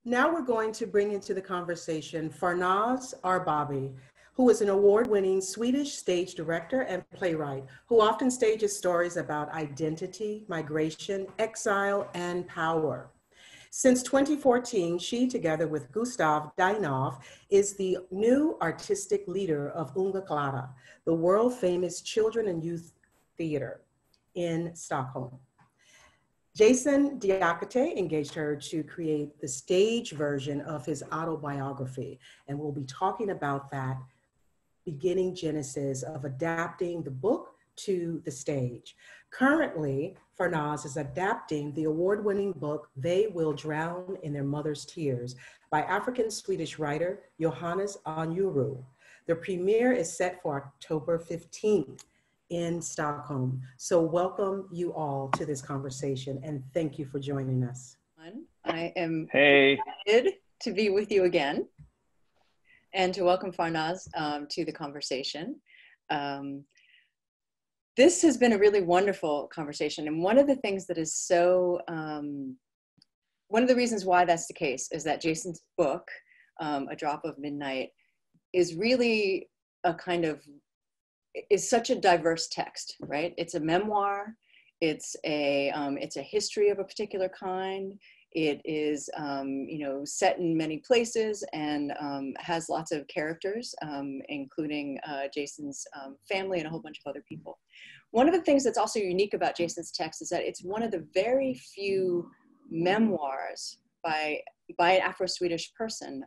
Now we're going to bring into the conversation Farnaz Arbabi, who is an award-winning Swedish stage director and playwright who often stages stories about identity, migration, exile, and power. Since 2014, she, together with Gustav Dynov, is the new artistic leader of Unga Klara, the world-famous children and youth theater in Stockholm. Jason Diakité engaged her to create the stage version of his autobiography, and we'll be talking about that beginning genesis of adapting the book to the stage. Currently, Farnaz is adapting the award-winning book, They Will Drown in Their Mother's Tears, by African-Swedish writer Johannes Anyuru. The premiere is set for October 15th in Stockholm. So welcome you all to this conversation, and thank you for joining us. I am excited to be with you again and to welcome Farnaz to the conversation. This has been a really wonderful conversation, and one of the things that is so, one of the reasons why that's the case is that Jason's book, A Drop of Midnight, is really a kind of, is such a diverse text, right? It's a memoir, it's a history of a particular kind. It is, you know, set in many places and has lots of characters, including Jason's family and a whole bunch of other people. One of the things that's also unique about Jason's text is that it's one of the very few memoirs by an Afro-Swedish person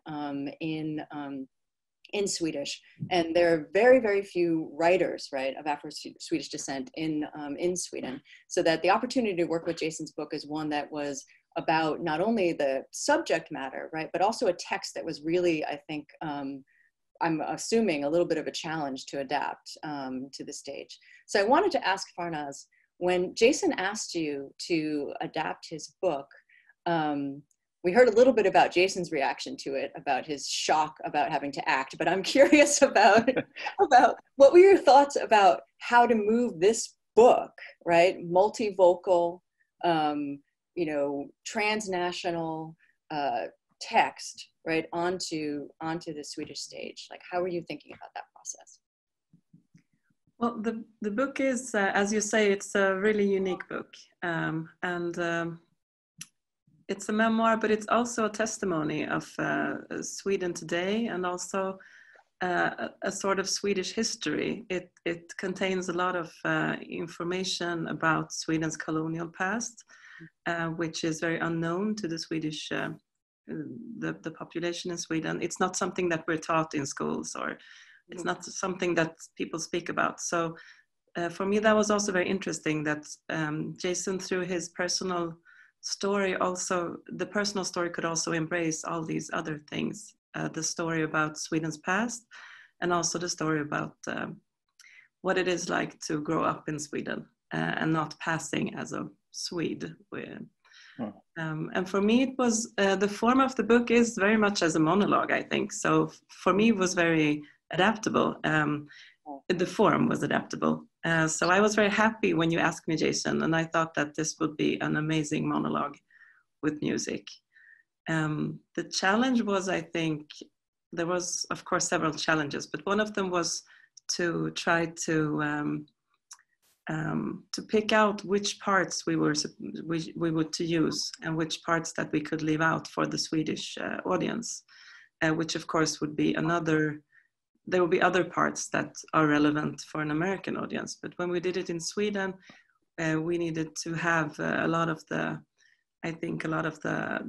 in Swedish, and there are very, very few writers, right, of Afro-Swedish descent in Sweden. So that the opportunity to work with Jason's book is one that was about not only the subject matter, right, but also a text that was really, I think, I'm assuming, a little bit of a challenge to adapt to the stage. So I wanted to ask Farnaz, when Jason asked you to adapt his book, we heard a little bit about Jason's reaction to it, about his shock about having to act, but I'm curious about what were your thoughts about how to move this book, right, multivocal, you know, transnational text, right, onto the Swedish stage? Like, how were you thinking about that process? Well, the book is, as you say, it's a really unique book, it's a memoir, but it's also a testimony of Sweden today, and also a sort of Swedish history. It contains a lot of information about Sweden's colonial past, which is very unknown to the Swedish, the population in Sweden. It's not something that we're taught in schools, or it's not something that people speak about. So for me, that was also very interesting that Jason, through his personal story, also the personal story could also embrace all these other things, the story about Sweden's past, and also the story about what it is like to grow up in Sweden and not passing as a Swede. And for me, it was the form of the book is very much as a monologue, I think. So for me, it was very adaptable. The form was adaptable. So I was very happy when you asked me, Jason, and I thought that this would be an amazing monologue with music. The challenge was, I think, there was, of course, several challenges, but one of them was to try to pick out which parts we were to use and which parts that we could leave out for the Swedish audience, which of course would be there will be other parts that are relevant for an American audience. But when we did it in Sweden, we needed to have a lot of the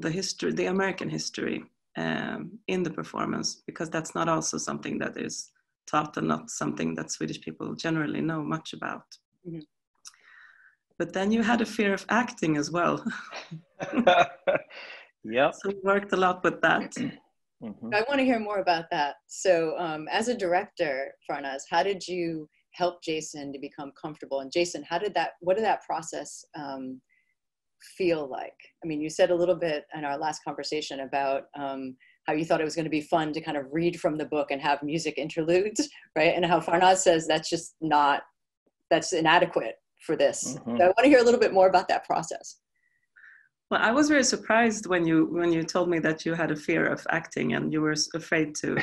history, the American history in the performance, because that's not also something that is taught and not something that Swedish people generally know much about. Mm-hmm. But then you had a fear of acting as well. Yeah. So we worked a lot with that. Mm-hmm. I want to hear more about that. So as a director, Farnaz, how did you help Jason to become comfortable? And Jason, what did that process feel like? I mean, you said a little bit in our last conversation about how you thought it was going to be fun to kind of read from the book and have music interludes, right? And how Farnaz says that's inadequate for this. Mm-hmm. So I want to hear a little bit more about that process. Well, I was very surprised when you told me that you had a fear of acting and you were afraid to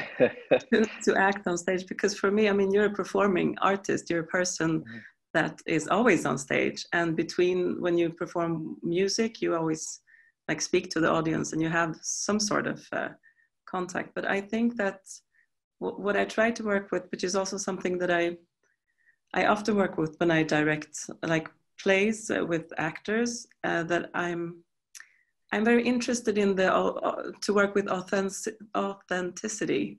to act on stage. Because for me, I mean, you're a performing artist. You're a person that is always on stage. And between when you perform music, you always like speak to the audience and you have some sort of contact. But I think that what I try to work with, which is also something that I often work with when I direct like plays with actors, that I'm very interested in to work with authenticity.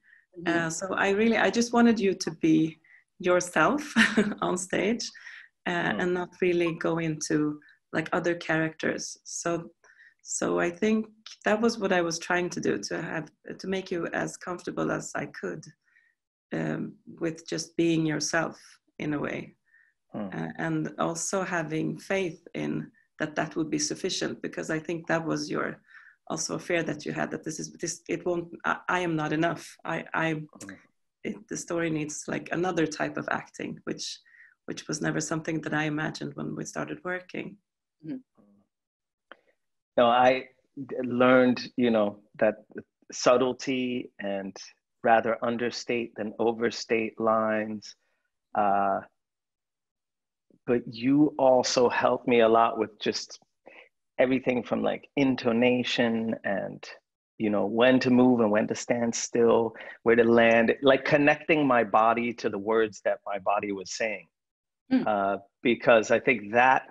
So I just wanted you to be yourself on stage and not really go into like other characters. So I think that was what I was trying to do, to make you as comfortable as I could with just being yourself in a way. And also having faith in that would be sufficient, because I think that was also a fear that you had, that I am not enough. The story needs like another type of acting, which was never something that I imagined when we started working. No, I learned, that subtlety and rather understate than overstate lines. But you also helped me a lot with just everything from like intonation and, when to move and when to stand still, where to land, like connecting my body to the words that my body was saying. Because I think that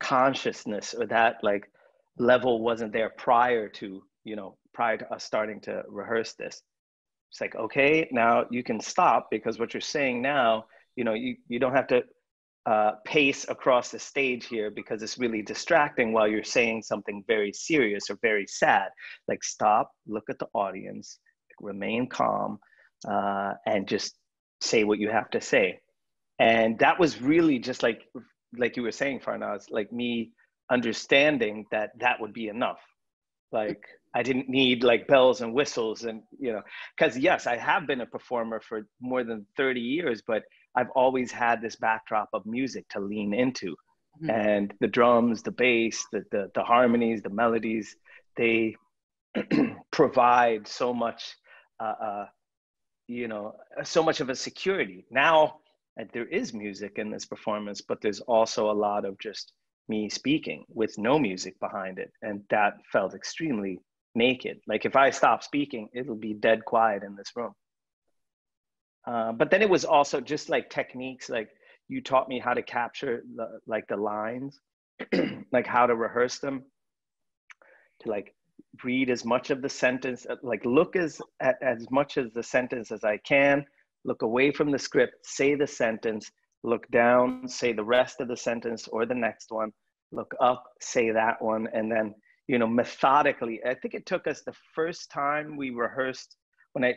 consciousness or that like level wasn't there prior to us starting to rehearse this. It's like, okay, now you can stop, because what you're saying now, you don't have to pace across the stage here because it's really distracting while you're saying something very serious or very sad. Like, stop, look at the audience, remain calm, and just say what you have to say. And that was really just like you were saying, Farnaz, like me understanding that would be enough. Like, I didn't need like bells and whistles and, because yes, I have been a performer for more than 30 years, but I've always had this backdrop of music to lean into. And the drums, the bass, the harmonies, the melodies, they provide so much, so much of a security. Now, there is music in this performance, but there's also a lot of just me speaking with no music behind it. And that felt extremely naked. Like, if I stop speaking, it'll be dead quiet in this room. But then it was also just like techniques, like you taught me how to capture the lines, like how to rehearse them, to like read as much of the sentence, like look at as much of the sentence as I can, look away from the script, say the sentence, look down, say the rest of the sentence or the next one, look up, say that one, and then, methodically. I think it took us the first time we rehearsed, when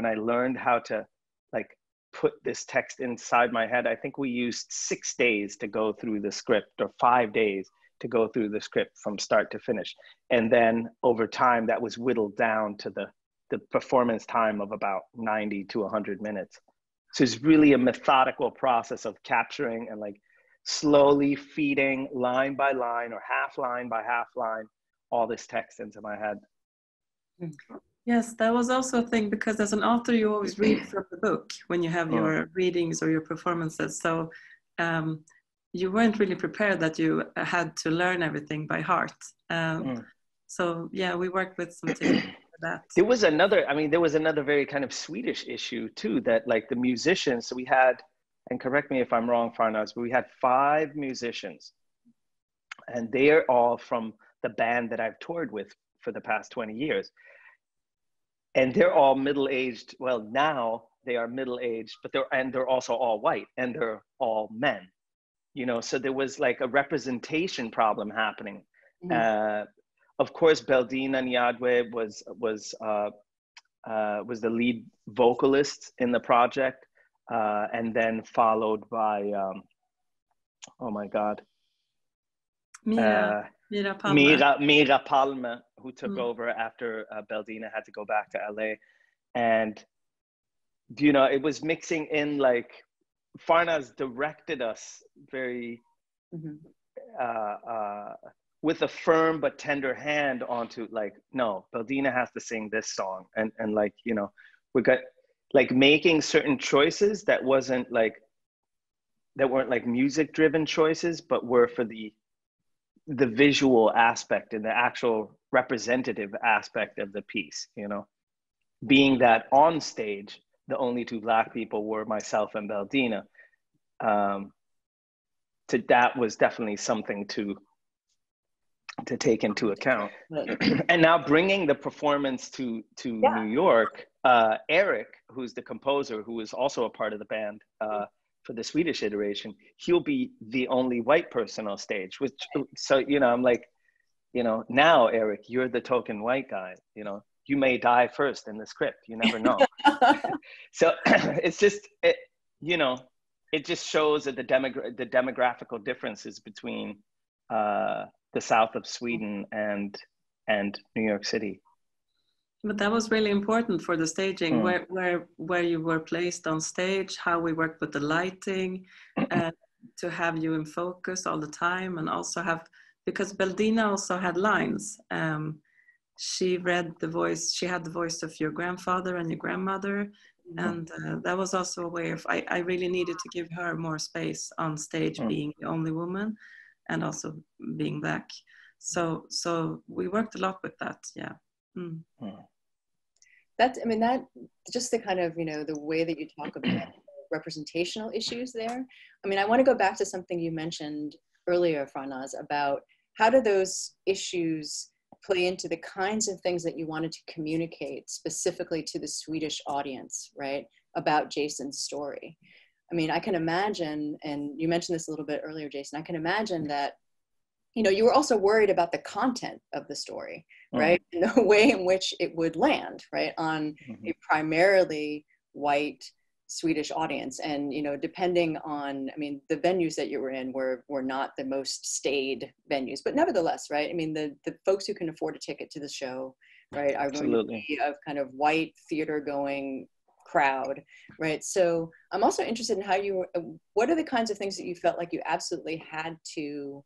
I learned how to like put this text inside my head, I think we used 6 days to go through the script, or 5 days to go through the script from start to finish. And then over time, that was whittled down to the performance time of about 90 to 100 minutes. So it's really a methodical process of capturing and like slowly feeding line by line or half line by half line all this text into my head. Yes, that was also a thing, because as an author, you always read from the book when you have your readings or your performances. So you weren't really prepared that you had to learn everything by heart. So yeah, we worked with some things like that. There was another very kind of Swedish issue too, that like the musicians, so we had, and correct me if I'm wrong, Farnaz, but we had 5 musicians, and they're all from the band that I've toured with for the past 20 years. And they're all middle-aged. Well, now they are middle-aged, but they're also all white, and they're all men. So there was like a representation problem happening. Of course, Beldina Nyadwe was the lead vocalist in the project, and then followed by oh my God, Mira Palme. Mira Palme, who took over after Beldina had to go back to LA. And, it was mixing in, like, Farnaz directed us very with a firm but tender hand onto like, no, Baldina has to sing this song. And like, you know, we got like making certain choices that weren't like music driven choices, but were for the visual aspect and the actual representative aspect of the piece, you know, being that on stage, the only two Black people were myself and Baldina. That was definitely something to take into account. And now bringing the performance to New York, Eric, who's the composer, who is also a part of the band for the Swedish iteration, he'll be the only white person on stage, which, so, you know, I'm like, you know, now, Eric, you're the token white guy, you know, you may die first in the script, you never know. So it's just, you know, it just shows that the demographical differences between the south of Sweden and New York City. But that was really important for the staging, where you were placed on stage, how we worked with the lighting, to have you in focus all the time, and also have, because Baldina also had lines. She read the voice, she had the voice of your grandfather and your grandmother, and that was also a way of, I really needed to give her more space on stage, being the only woman, and also being Black. So we worked a lot with that, yeah. That's, I mean, that just the kind of, you know, the way that you talk about representational issues there. I mean, I want to go back to something you mentioned earlier, Farnaz, about how do those issues play into the kinds of things that you wanted to communicate specifically to the Swedish audience, right, about Jason's story. I mean, I can imagine, and you mentioned this a little bit earlier, Jason, I can imagine that, you know, you were also worried about the content of the story, right? And the way in which it would land, right, on a primarily white Swedish audience. And, you know, depending on, I mean, the venues that you were in were not the most staid venues, but nevertheless, right? I mean, the folks who can afford a ticket to the show, right, are going to be of kind of white theater going crowd, right? So I'm also interested in how you, what are the kinds of things that you felt like you absolutely had to,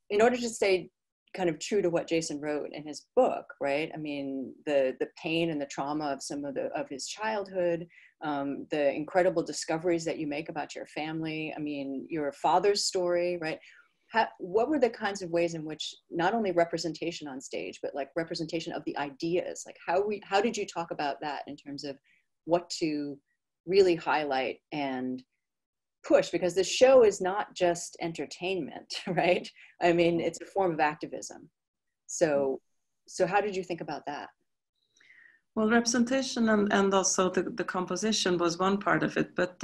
in order to stay kind of true to what Jason wrote in his book, right? I mean, the pain and the trauma of some of his childhood, the incredible discoveries that you make about your family. I mean, your father's story, right? What were the kinds of ways in which not only representation on stage, but like representation of the ideas? Like how did you talk about that in terms of what to really highlight and push? Because the show is not just entertainment, right? I mean, it's a form of activism. So how did you think about that? Well, representation and also the composition was one part of it, but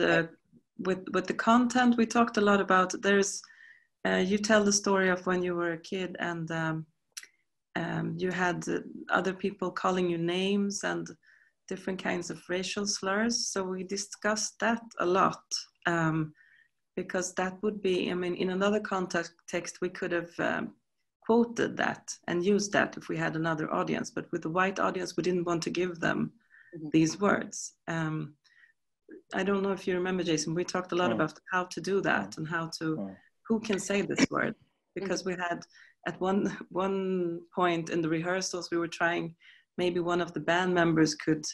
with the content, we talked a lot about, there's, you tell the story of when you were a kid and you had other people calling you names and different kinds of racial slurs. So we discussed that a lot. Because that would be, I mean, in another context, we could have quoted that and used that if we had another audience, but with the white audience, we didn't want to give them these words. I don't know if you remember, Jason, we talked a lot about how to do that and how to, who can say this word? Because we had, at one point in the rehearsals, we were trying, maybe one of the band members could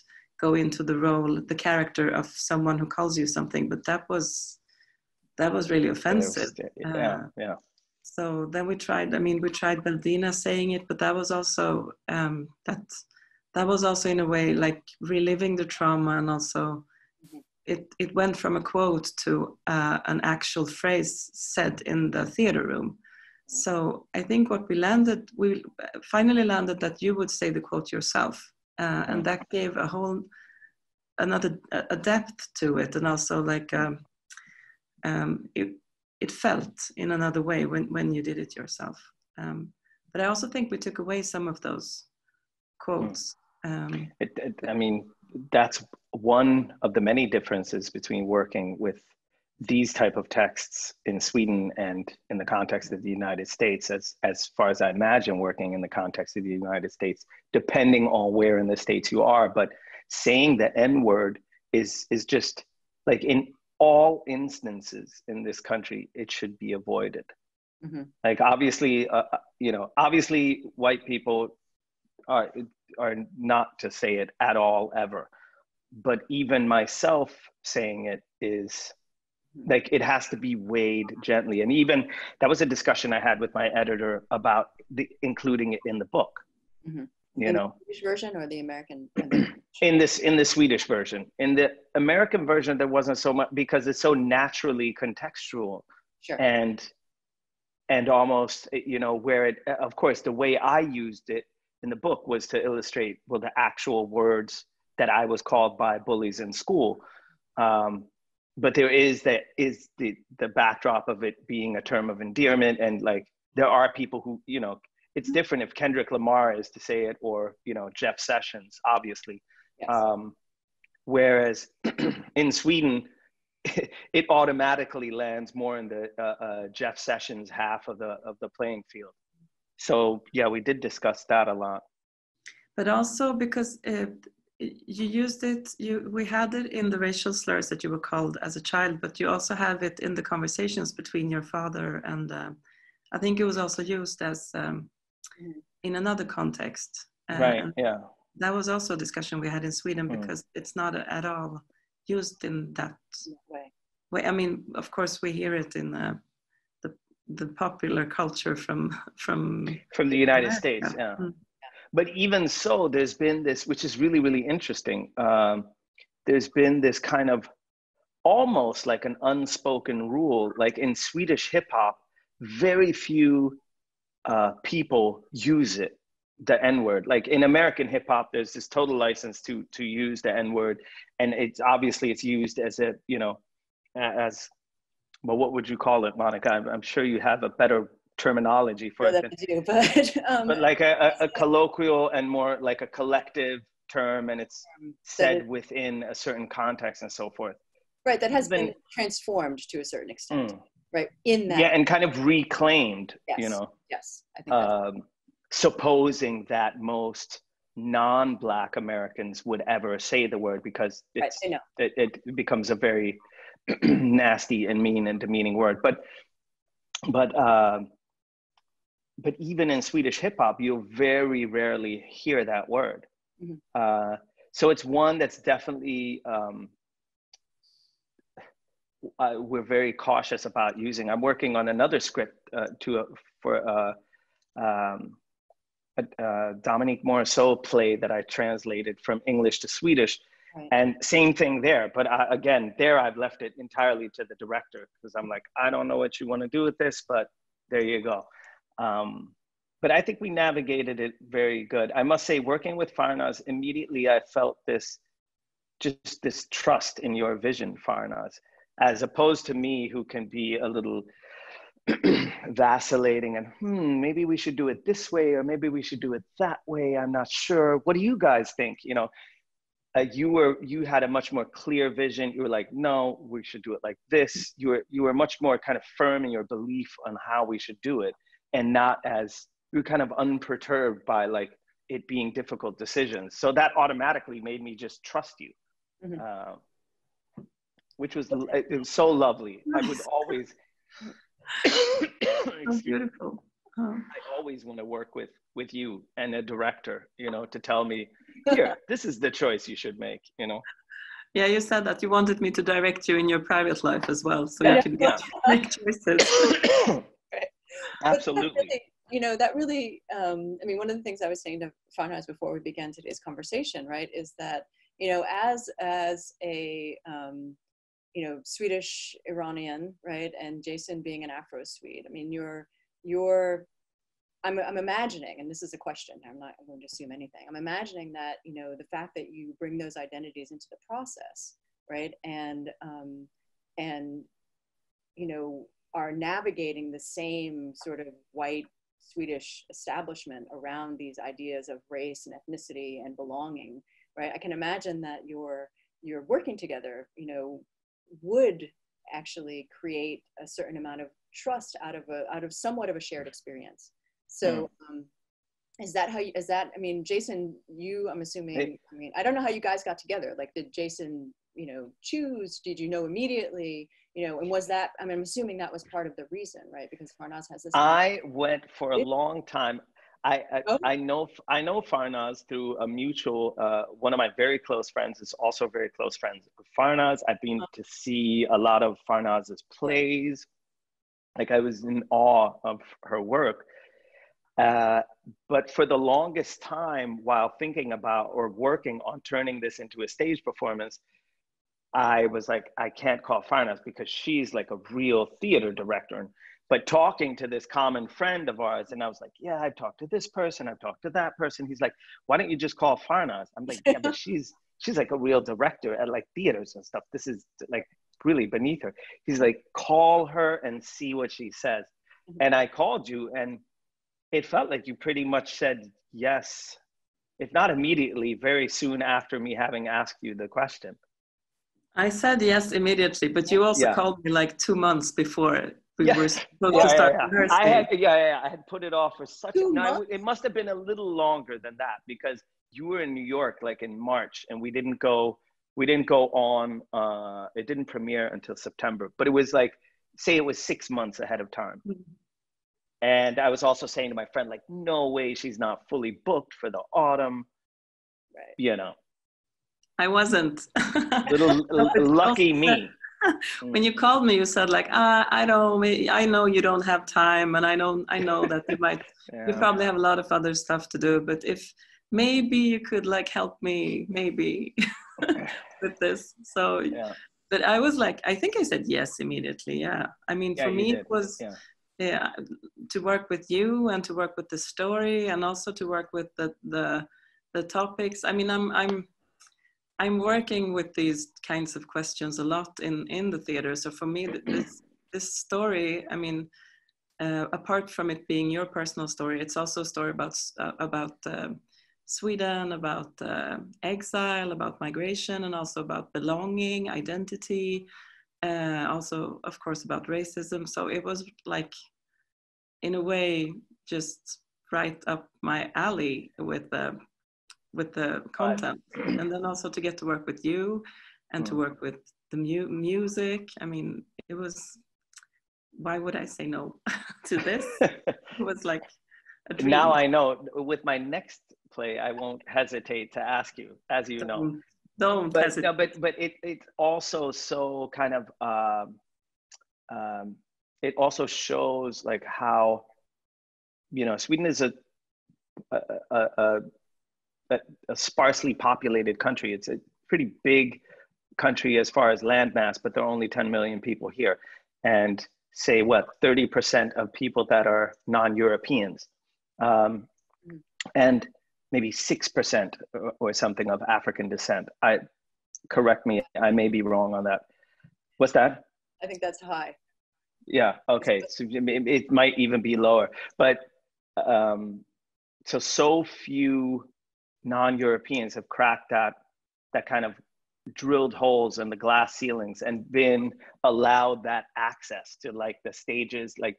go into the role, the character of someone who calls you something, but that was really offensive. Yeah. So then we tried Baldina saying it, but that was also, that was also in a way like reliving the trauma, and also it went from a quote to an actual phrase said in the theater room. So I think what we finally landed that you would say the quote yourself, and that gave a whole, a depth to it, and also like, it felt in another way when you did it yourself. But I also think we took away some of those quotes. I mean, that's one of the many differences between working with these type of texts in Sweden and in the context of the United States, as far as I imagine working in the context of the United States, depending on where in the States you are. But saying the N-word is just like, in all instances in this country, it should be avoided. Like obviously, you know, obviously white people are not to say it at all ever, but even myself saying it is like, it has to be weighed gently. And even that was a discussion I had with my editor about including it in the book. You in know, the Swedish version or the American? in the Swedish version. In the American version, there wasn't so much, because it's so naturally contextual. Sure. And almost, you know, where it, of course, the way I used it in the book was to illustrate, well, the actual words that I was called by bullies in school. But there is the backdrop of it being a term of endearment. And like, there are people who, you know, it's different if Kendrick Lamar is to say it, or, you know, Jeff Sessions, obviously. Yes. Whereas in Sweden, it automatically lands more in the Jeff Sessions half of the playing field. So yeah, we did discuss that a lot. But also because you used it, we had it in the racial slurs that you were called as a child, but you also have it in the conversations between your father and I think it was also used as in another context. Right. Yeah. That was also a discussion we had in Sweden, because it's not at all used in that way. I mean, of course, we hear it in the popular culture from the United States. Yeah. But even so, there's been this, which is really, really interesting. There's been this kind of almost like an unspoken rule, like in Swedish hip hop, very few people use it, the N-word. Like in American hip hop, there's this total license to use the N-word, and it's obviously it's used as a, you know, as, well, what would you call it, Monica? I'm sure you have a better terminology for it. But like a colloquial and more like a collective term, and it's said within a certain context and so forth. Right, that has been transformed to a certain extent. Right, in that. Yeah, and kind of reclaimed, yes. You know. Yes, I think supposing that most non-Black Americans would ever say the word, because it's, right, it becomes a very nasty and mean and demeaning word. But even in Swedish hip hop, you'll very rarely hear that word. So it's one that's definitely we're very cautious about using. I'm working on another script for a Dominique Morisseau play that I translated from English to Swedish. Right. And same thing there. But again, there I've left it entirely to the director, because I'm like, I don't know what you want to do with this, but there you go. But I think we navigated it very good. I must say, working with Farnaz, immediately I felt this trust in your vision, Farnaz, as opposed to me, who can be a little vacillating and maybe we should do it this way, or maybe we should do it that way. I'm not sure. What do you guys think? You know, you had a much more clear vision. You were like, no, we should do it like this. You were much more kind of firm in your belief on how we should do it, and not as, you were kind of unperturbed by like it being difficult decisions. So that automatically made me just trust you, which was, it was so lovely. I would always, beautiful. I always want to work with you and a director, you know, to tell me, here, this is the choice you should make, you know. Yeah, you said that you wanted me to direct you in your private life as well, so you can make choices. Absolutely. You know, that really, I mean, one of the things I was saying to Farnaz before we began today's conversation, right, is that, you know, as a, you know, Swedish Iranian, right, and Jason being an Afro-Swede, I mean, I'm imagining, and this is a question, I'm going to assume anything, I'm imagining that, you know, the fact that you bring those identities into the process, right, and you know, are navigating the same sort of white Swedish establishment around these ideas of race and ethnicity and belonging, right? I can imagine that your working together, you know, would actually create a certain amount of trust out of somewhat of a shared experience. So Is that how you, is that, I mean, Jason, you, I'm assuming, I mean, I don't know how you guys got together. Like, did Jason, you know, choose? Did you know immediately? You know, and was that, I mean, I'm assuming that was part of the reason, right? Because Farnaz has this. I went for a long time. Oh. I know Farnaz through a mutual, one of my very close friends is also very close friends with Farnaz. I've been to see a lot of Farnaz's plays. Like, I was in awe of her work. But for the longest time, while thinking about or working on turning this into a stage performance, I was like, I can't call Farnaz because she's like a real theater director. But talking to this common friend of ours, and I was like, yeah, I've talked to this person, I've talked to that person. He's like, why don't you just call Farnaz? I'm like, yeah, but she's like a real director at like theaters and stuff. This is like really beneath her. He's like, call her and see what she says. And I called you, and it felt like you pretty much said yes, if not immediately, very soon after me having asked you the question. I said yes immediately, but you also called me like 2 months before we were supposed to start rehearsing. I had put it off for such it must have been a little longer than that, because you were in New York like in March, and we didn't go on, it didn't premiere until September, but it was like, say it was 6 months ahead of time. And I was also saying to my friend, like, no way she's not fully booked for the autumn, right? You know. I wasn't. Little lucky me. When you called me, you said like, I know you don't have time, and I know that you might, you probably have a lot of other stuff to do, but if maybe you could like help me maybe with this. So, but I was like, I think I said yes immediately. Yeah. I mean, for me, it was, to work with you and to work with the story, and also to work with the topics. I mean, I'm working with these kinds of questions a lot in the theater. So for me, this story, I mean, apart from it being your personal story, it's also a story about Sweden, about exile, about migration, and also about belonging, identity, also, of course, about racism. So it was like, in a way, just right up my alley with the content, and then also to get to work with you and to work with the music. I mean, it was, why would I say no to this? It was like a dream. Now I know. With my next play, I won't hesitate to ask you, as you know. Don't hesitate. No, but it's also so kind of, it also shows like how, you know, Sweden is a sparsely populated country. It's a pretty big country as far as landmass, but there are only 10 million people here. And say what, 30% of people that are non-Europeans, and maybe 6% or something of African descent. Correct me, I may be wrong on that. What's that? I think that's high. Yeah, okay, so it might even be lower. But so few non-Europeans have cracked that kind of drilled holes in the glass ceilings and been allowed that access to like the stages. Like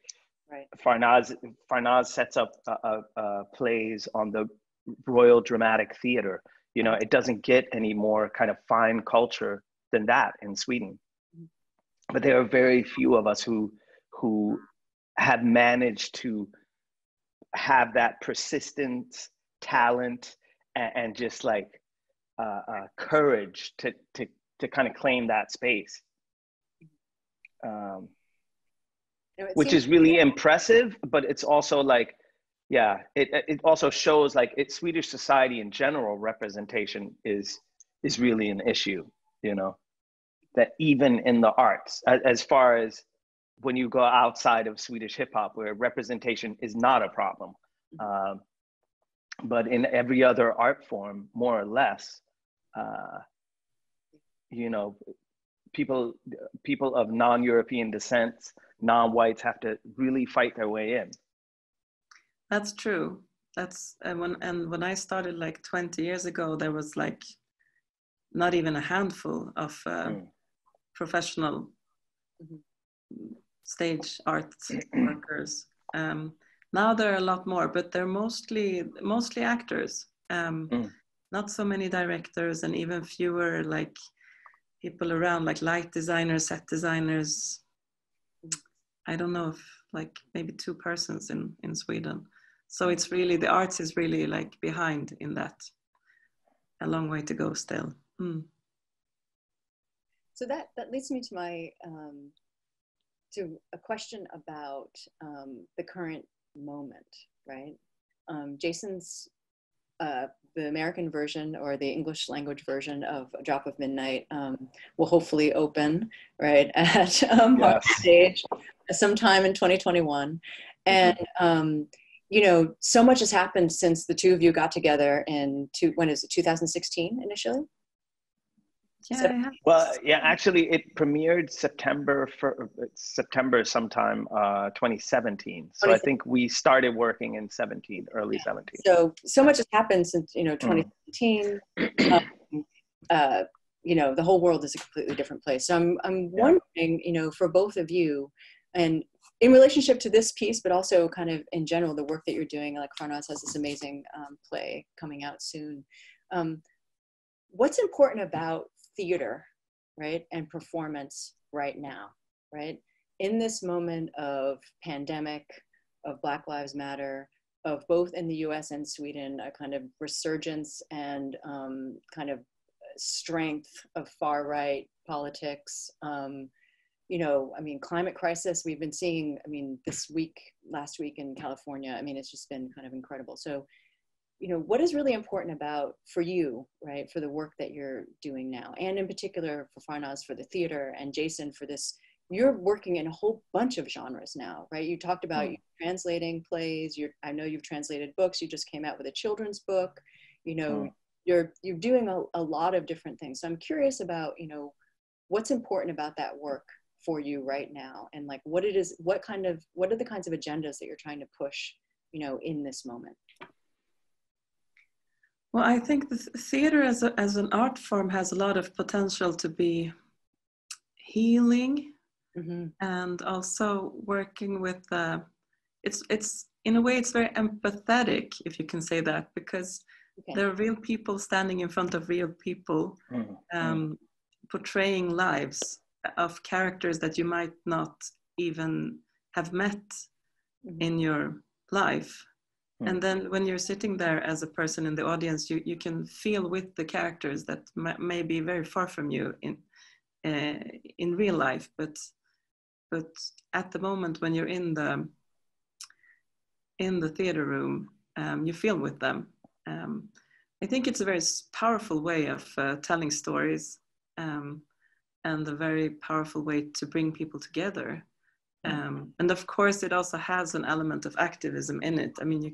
Farnaz sets up plays on the Royal Dramatic Theatre. You know, it doesn't get any more kind of fine culture than that in Sweden. But there are very few of us who have managed to have that persistence, talent, and just like courage to kind of claim that space, which is really impressive. But it's also like, it also shows like Swedish society in general, representation is really an issue, you know, that even in the arts, as far as when you go outside of Swedish hip hop, where representation is not a problem. But in every other art form, more or less, you know, people of non-European descent, non-whites, have to really fight their way in. That's true. That's when I started like 20 years ago, there was like not even a handful of now Now there are a lot more, but they're mostly actors. Not so many directors, and even fewer like people around, like light designers, set designers. I don't know if like maybe 2 persons in Sweden. So it's really, the arts is really like behind in that. A long way to go still. So that leads me to my to a question about the current moment, right? Jason's the American version, or the English language version of A Drop of Midnight, will hopefully open, right, at Harlem Stage sometime in 2021. And you know, so much has happened since the 2 of you got together in when is it, 2016 initially? Yeah. Well, yeah, actually it premiered September sometime 2017. So I think we started working in 17, early 17. So much has happened since, you know, 2017. You know, the whole world is a completely different place. So I'm wondering, you know, for both of you, and in relationship to this piece, but also kind of in general, the work that you're doing, like Farnaz has this amazing play coming out soon. What's important about theater, right, and performance right now, right? In this moment of pandemic, of Black Lives Matter, of both in the US and Sweden, a kind of resurgence and kind of strength of far-right politics. You know, I mean, climate crisis, we've been seeing, I mean, last week in California, I mean, it's just been kind of incredible. So, you know, what is really important about, for you, right, for the work that you're doing now, and in particular for Farnaz, for the theater, and Jason for this, you're working in a whole bunch of genres now, right? You talked about you translating plays, I know you've translated books, you just came out with a children's book, you know, you're doing a lot of different things. So I'm curious about, you know, what's important about that work for you right now, and like what it is, what are the kinds of agendas that you're trying to push, you know, in this moment? Well, I think the theater as an art form has a lot of potential to be healing, and also working with it's in a way it's very empathetic, if you can say that, because there are real people standing in front of real people, portraying lives of characters that you might not even have met in your life. And then when you're sitting there as a person in the audience, you can feel with the characters that may be very far from you in real life, but at the moment when you're in the theater room, you feel with them. I think it's a very powerful way of telling stories, and a very powerful way to bring people together. And of course, it also has an element of activism in it. I mean,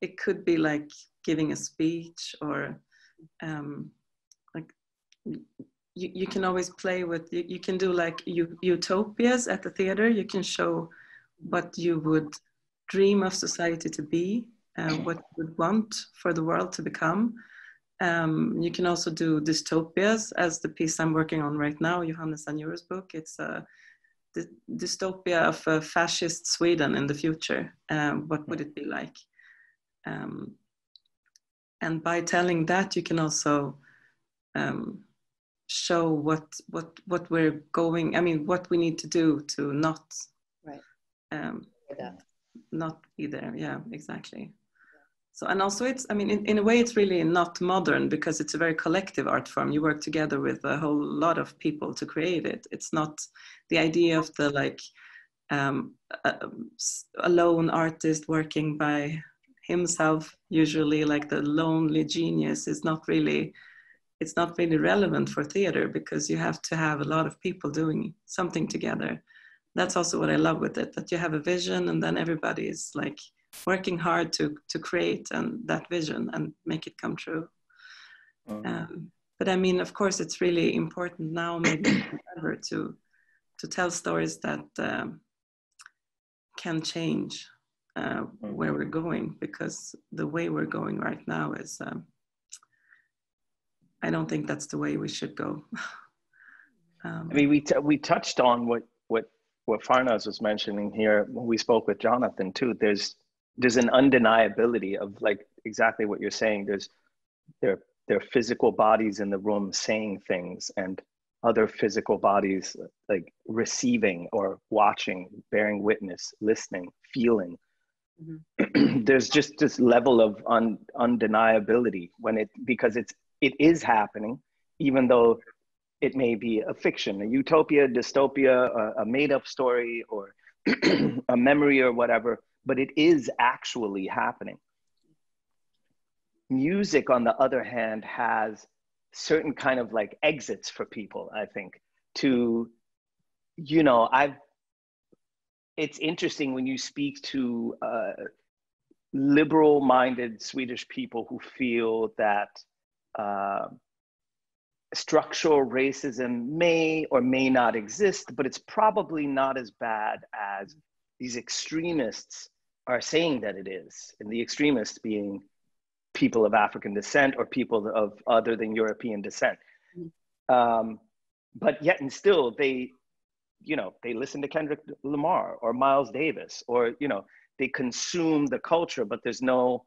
it could be like giving a speech, or like you can always play with, you can do like utopias at the theater. You can show what you would dream of society to be, what you would want for the world to become. You can also do dystopias, as the piece I'm working on right now, Johannes Anjura's book. It's a dystopia of a fascist Sweden in the future. What would it be like? And by telling that, you can also show what we're going, I mean, what we need to do to not not be there. Yeah, exactly. So, and also it's, I mean, in a way it's really not modern, because it's a very collective art form. You work together with a whole lot of people to create it. It's not the idea of the like a lone artist working by himself, usually, like the lonely genius is not really, it's not really relevant for theater, because you have to have a lot of people doing something together. That's also what I love with it, that you have a vision and then everybody is like working hard to create that vision and make it come true. But I mean, of course, it's really important now, maybe ever, to tell stories that can change where we're going, because the way we're going right now is, I don't think that's the way we should go. I mean, we touched on what what Farnaz was mentioning here, when we spoke with Jonathan too, there's an undeniability of like exactly what you're saying. There are physical bodies in the room saying things, and other physical bodies like receiving or watching, bearing witness, listening, feeling. Mm-hmm. There's just this level of undeniability because it is happening, even though it may be a fiction, a utopia, dystopia, a made-up story, or a memory or whatever, but it is actually happening. Music, on the other hand, has certain kind of like exits for people, I think, to, you know, it's interesting when you speak to liberal-minded Swedish people who feel that structural racism may or may not exist, but it's probably not as bad as these extremists are saying that it is. And the extremists being people of African descent or people of other than European descent. But yet and still they listen to Kendrick Lamar or Miles Davis, or, you know, they consume the culture, but there's no,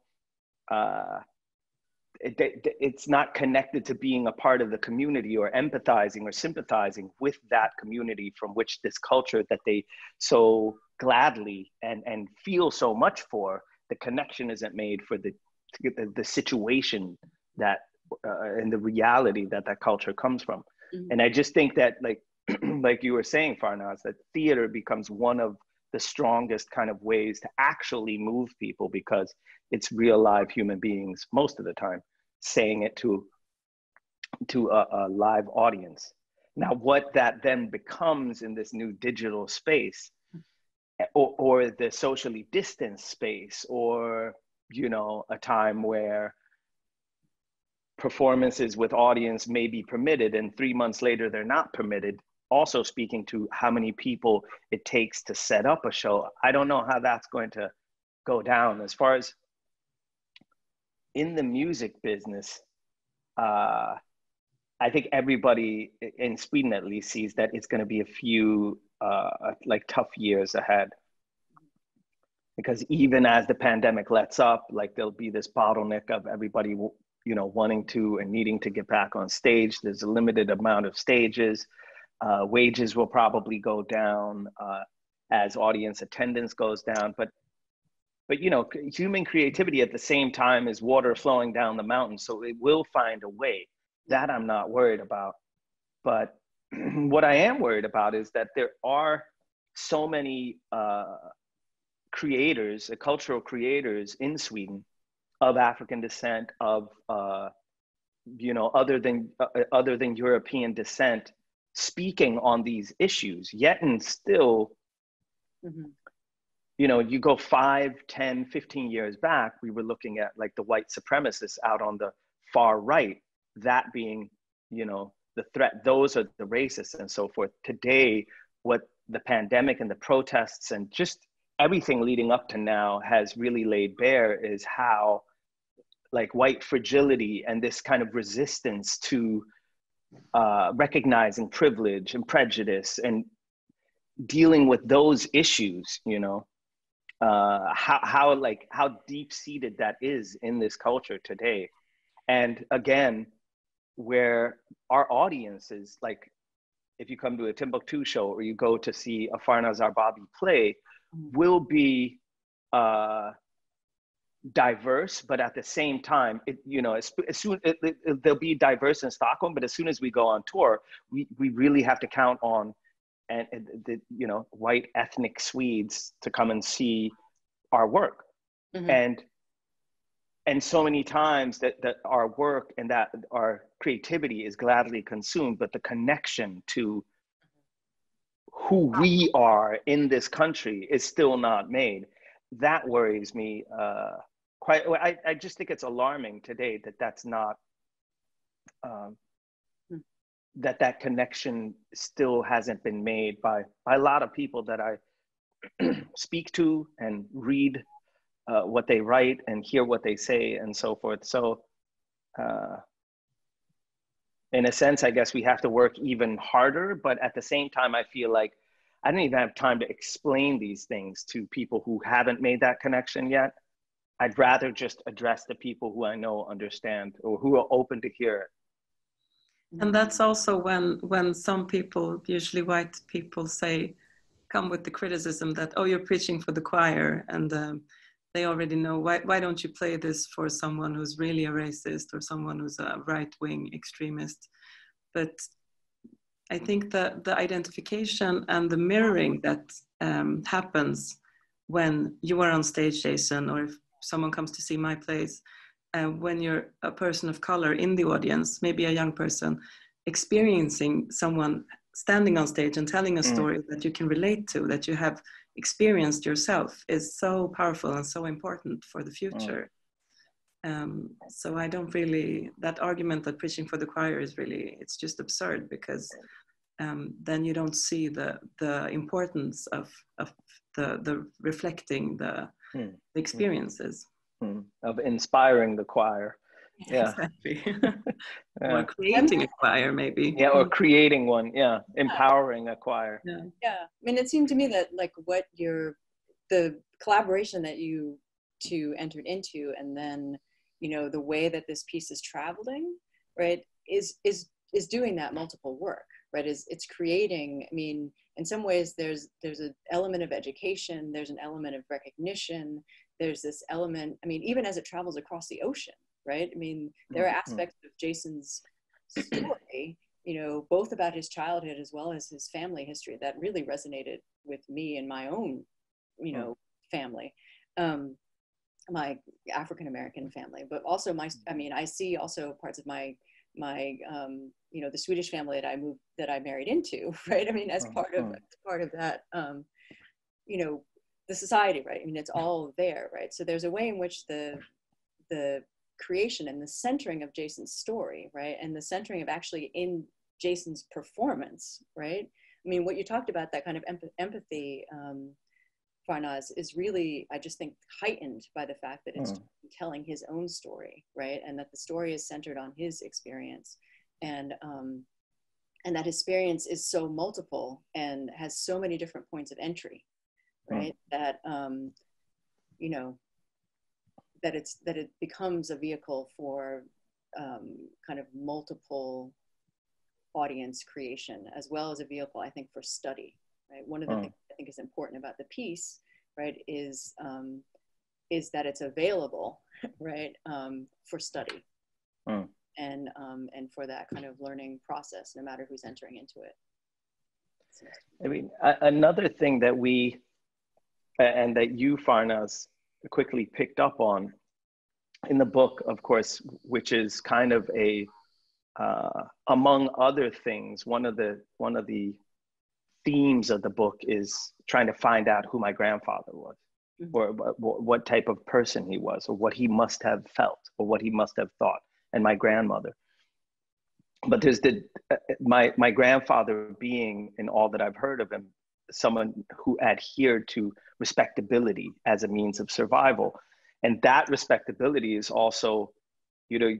it's not connected to being a part of the community or empathizing or sympathizing with that community from which this culture that they so gladly and feel so much for, the connection isn't made for the situation that and the reality that culture comes from. Mm-hmm. And I just think that like you were saying, Farnaz, that theater becomes one of the strongest kind of ways to actually move people, because it's real live human beings most of the time saying it to a live audience. Now, what that then becomes in this new digital space, or the socially distanced space, or, you know, a time where performances with audience may be permitted and 3 months later they're not permitted, also speaking to how many people it takes to set up a show. I don't know how that's going to go down. As far as in the music business, I think everybody in Sweden at least sees that it's going to be a few like tough years ahead. Because even as the pandemic lets up, like there'll be this bottleneck of everybody, you know, wanting to and needing to get back on stage. There's a limited amount of stages. Wages will probably go down as audience attendance goes down. But you know, human creativity at the same time is water flowing down the mountain. So it will find a way. That I'm not worried about. But what I am worried about is that there are so many creators, cultural creators in Sweden of African descent, of you know, other than European descent, speaking on these issues. Yet and still, you know, you go 5, 10, 15 years back, we were looking at like the white supremacists out on the far right, that being, you know, the threat. Those are the racists and so forth. Today, what the pandemic and the protests and just everything leading up to now has really laid bare is how like white fragility and this kind of resistance to recognizing privilege and prejudice and dealing with those issues, you know, how deep-seated that is in this culture today. And again, where our audience is, like, if you come to a Timbuktu show or you go to see a Farnaz Arbabi play, will be diverse, but at the same time, you know, they'll be diverse in Stockholm, but as soon as we go on tour, we really have to count on the you know, white ethnic Swedes to come and see our work. And so many times that our work and that our creativity is gladly consumed, but the connection to who we are in this country is still not made. That worries me quite. I just think it's alarming today that that's not, that connection still hasn't been made by a lot of people that I speak to and read what they write and hear what they say and so forth. So in a sense, I guess we have to work even harder, but at the same time, I feel like I don't even have time to explain these things to people who haven't made that connection yet. I'd rather just address the people who I know understand or who are open to hear it. And that's also when some people, usually white people, come with the criticism that, oh, you're preaching for the choir, and they already know, why don't you play this for someone who's really a racist or someone who's a right-wing extremist? But I think that the identification and the mirroring that happens when you are on stage, Jason, or if someone comes to see my plays, when you're a person of color in the audience, maybe a young person, experiencing someone standing on stage and telling a story that you can relate to, that you have experienced yourself, is so powerful and so important for the future. So I don't really, that argument that preaching for the choir is really, it's just absurd, because then you don't see the importance of the reflecting the experiences. Of inspiring the choir. Yeah. Exactly. Or creating a choir, maybe. Yeah, or creating one. Yeah, empowering a choir. Yeah. I mean, it seemed to me that like the collaboration that you two entered into, and then, you know, the way that this piece is traveling, right, is doing that multiple work, right? It's creating, I mean, in some ways there's an element of education, there's an element of recognition, there's this element, I mean, even as it travels across the ocean, right? I mean, there are aspects of Jason's story, you know, both about his childhood as well as his family history that really resonated with me and my own, you know, family, my African-American family, but also I mean, I see also parts of my you know, the Swedish family that I married into, right? I mean, as part of that, you know, the society, right? I mean, it's all there, right? So there's a way in which the creation and the centering of Jason's story, right? And the centering of actually in Jason's performance, right? I mean, what you talked about, that kind of empathy, Farnaz, is really, I just think, heightened by the fact that it's telling his own story, right? And that the story is centered on his experience, and that his experience is so multiple and has so many different points of entry, right? That you know, that it becomes a vehicle for kind of multiple audience creation, as well as a vehicle, I think, for study, right? One of the things I think is important about the piece, right, is that it's available, right, for study, and for that kind of learning process, no matter who's entering into it. I mean, another thing that we, and that you, Farnaz, quickly picked up on in the book, of course, which is kind of a, among other things, one of the themes of the book is trying to find out who my grandfather was, or what type of person he was, or what he must have felt, or what he must have thought, and my grandmother. But there's my grandfather being, in all that I've heard of him, someone who adhered to respectability as a means of survival. And that respectability is also, you know,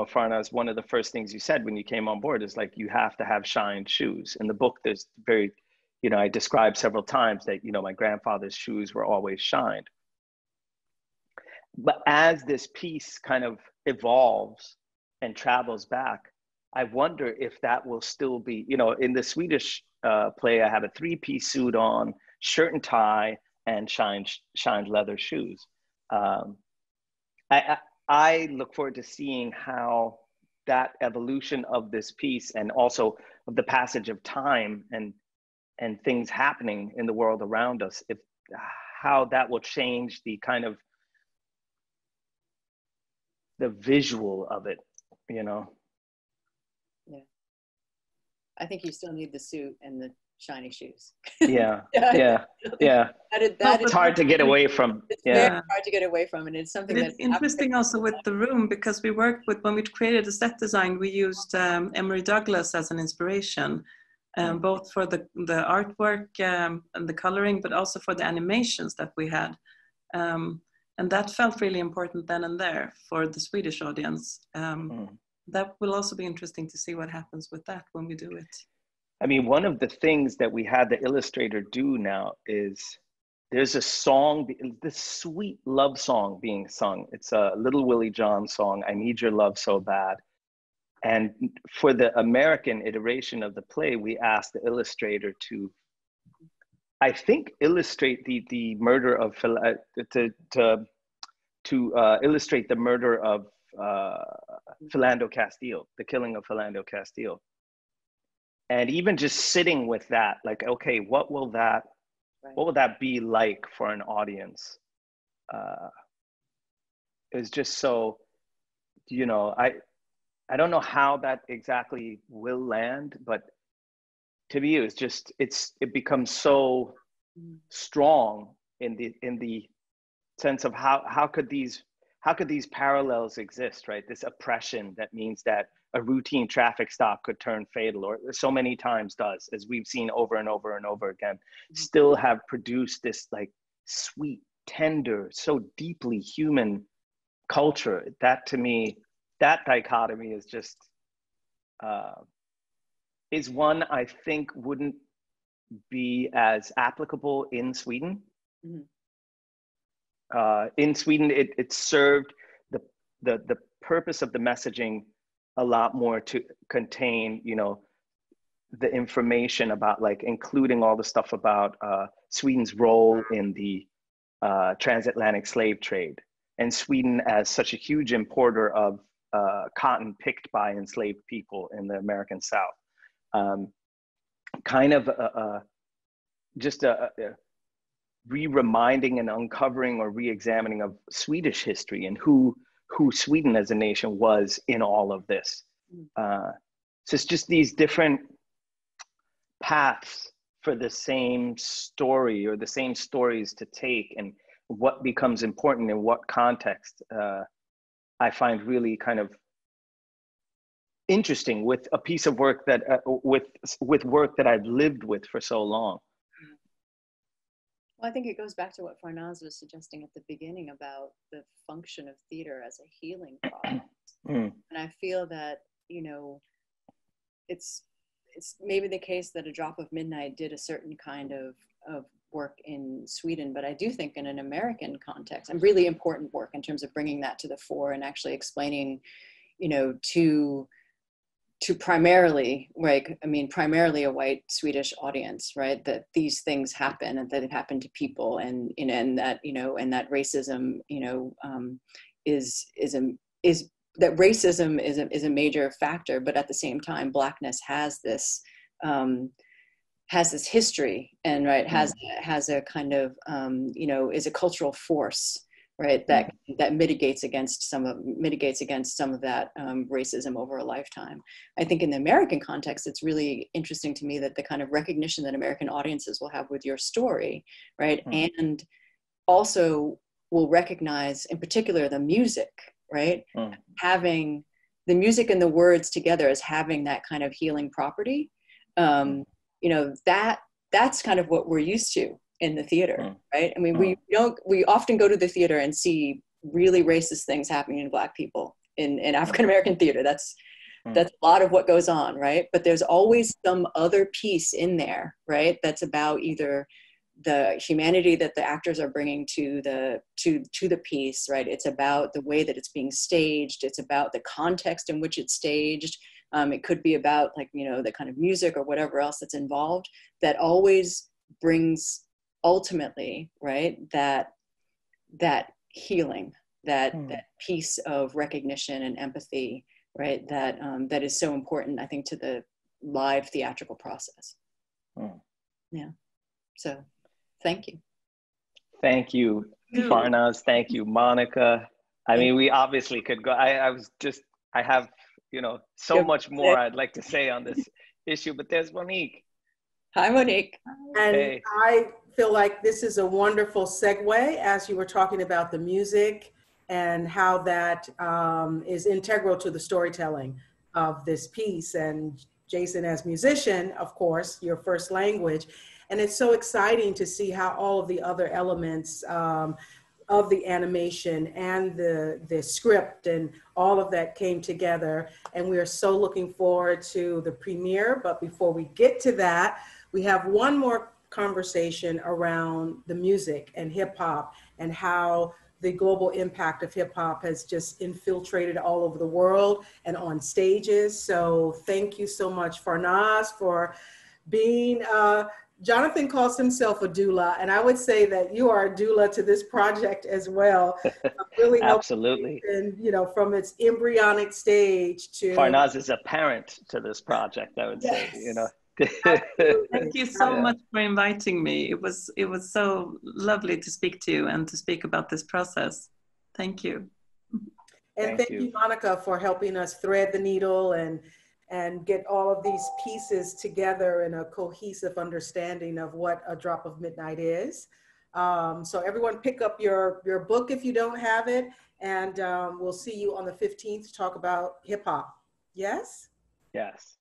Farnaz, one of the first things you said when you came on board is like, you have to have shined shoes. In the book, there's very, you know, I described several times that, you know, my grandfather's shoes were always shined. But as this piece kind of evolves and travels back, I wonder if that will still be, you know, in the Swedish play, I have a 3-piece suit on, shirt and tie, and shined leather shoes. I look forward to seeing how that evolution of this piece, and also of the passage of time and things happening in the world around us, how that will change the kind of the visual of it, you know? Yeah. I think you still need the suit and the shiny shoes. Yeah. It's hard to get away from. It's very hard to get away from, and it's something that's interesting also with the room, because we worked with, when we created the set design, we used Emory Douglas as an inspiration, both for the artwork and the coloring, but also for the animations that we had. And that felt really important then and there for the Swedish audience. That will also be interesting to see what happens with that when we do it. I mean, one of the things that we had the illustrator do now is there's a song, this sweet love song being sung. It's a Little Willie John song, I Need Your Love So Bad. And for the American iteration of the play, we asked the illustrator to, I think, illustrate the murder of, illustrate the murder of Philando Castile, the killing of Philando Castile. And even just sitting with that, like, okay, what will that be like for an audience? It was just so, you know, I don't know how that exactly will land, but to me, it was just, it becomes so strong in the sense of how could these parallels exist, right? This oppression that means that a routine traffic stop could turn fatal, or so many times does, as we've seen over and over and over again, still have produced this like sweet, tender, so deeply human culture. That to me, that dichotomy is just, is one I think wouldn't be as applicable in Sweden. In Sweden, it served the purpose of the messaging a lot more to contain, you know, the information about, like, including all the stuff about Sweden's role in the transatlantic slave trade, and Sweden as such a huge importer of cotton picked by enslaved people in the American South. Kind of just a re-reminding and uncovering or re-examining of Swedish history and who Sweden as a nation was in all of this. So it's just these different paths for the same story, or the same stories to take, and what becomes important in what context, I find really kind of interesting with a piece of work that, with work that I've lived with for so long. Well, I think it goes back to what Farnaz was suggesting at the beginning about the function of theater as a healing process. And I feel that, you know, it's maybe the case that A Drop of Midnight did a certain kind of work in Sweden, but I do think in an American context, and really important work in terms of bringing that to the fore and actually explaining, you know, to primarily, right, I mean, primarily a white Swedish audience, right, that these things happen and that it happened to people, and, you know, and that, you know, and that racism, you know, is that racism is a major factor, but at the same time, Blackness has this history, and right, has a kind of, you know, is a cultural force, right, that mitigates against some of that racism over a lifetime. I think in the American context, it's really interesting to me that the kind of recognition that American audiences will have with your story, right, and also will recognize, in particular, the music, right, having the music and the words together as having that kind of healing property. You know, that's kind of what we're used to in the theater, right? I mean, we often go to the theater and see really racist things happening to Black people in African-American theater. That's a lot of what goes on, right? But there's always some other piece in there, right? That's about either the humanity that the actors are bringing to the piece, right? It's about the way that it's being staged. It's about the context in which it's staged. It could be about, like, you know, the kind of music or whatever else that's involved that always brings ultimately, right, that healing, that piece of recognition and empathy, right, that is so important, I think, to the live theatrical process. Yeah. So thank you. Thank you, Farnaz. Thank you, Monica. I mean, we obviously could go. I have, you know, so much more I'd like to say on this issue, but there's Monique. Hi, Monique. And hey. I feel like this is a wonderful segue, as you were talking about the music and how that is integral to the storytelling of this piece. And Jason, as musician, of course, your first language. And it's so exciting to see how all of the other elements of the animation and the script and all of that came together. And we are so looking forward to the premiere. But before we get to that, we have one more conversation around the music and hip hop and how the global impact of hip hop has just infiltrated all over the world and on stages. So thank you so much, Farnaz, for being, Jonathan calls himself a doula, and I would say that you are a doula to this project as well. Really Absolutely. And, you know, from its embryonic stage to— Farnaz is a parent to this project, I would say, you know. Thank you so much for inviting me. It was so lovely to speak to you and to speak about this process. Thank you. And thank you, Monica, for helping us thread the needle and get all of these pieces together in a cohesive understanding of what A Drop of Midnight is. So everyone pick up your book if you don't have it, and we'll see you on the 15th to talk about hip hop. Yes? Yes.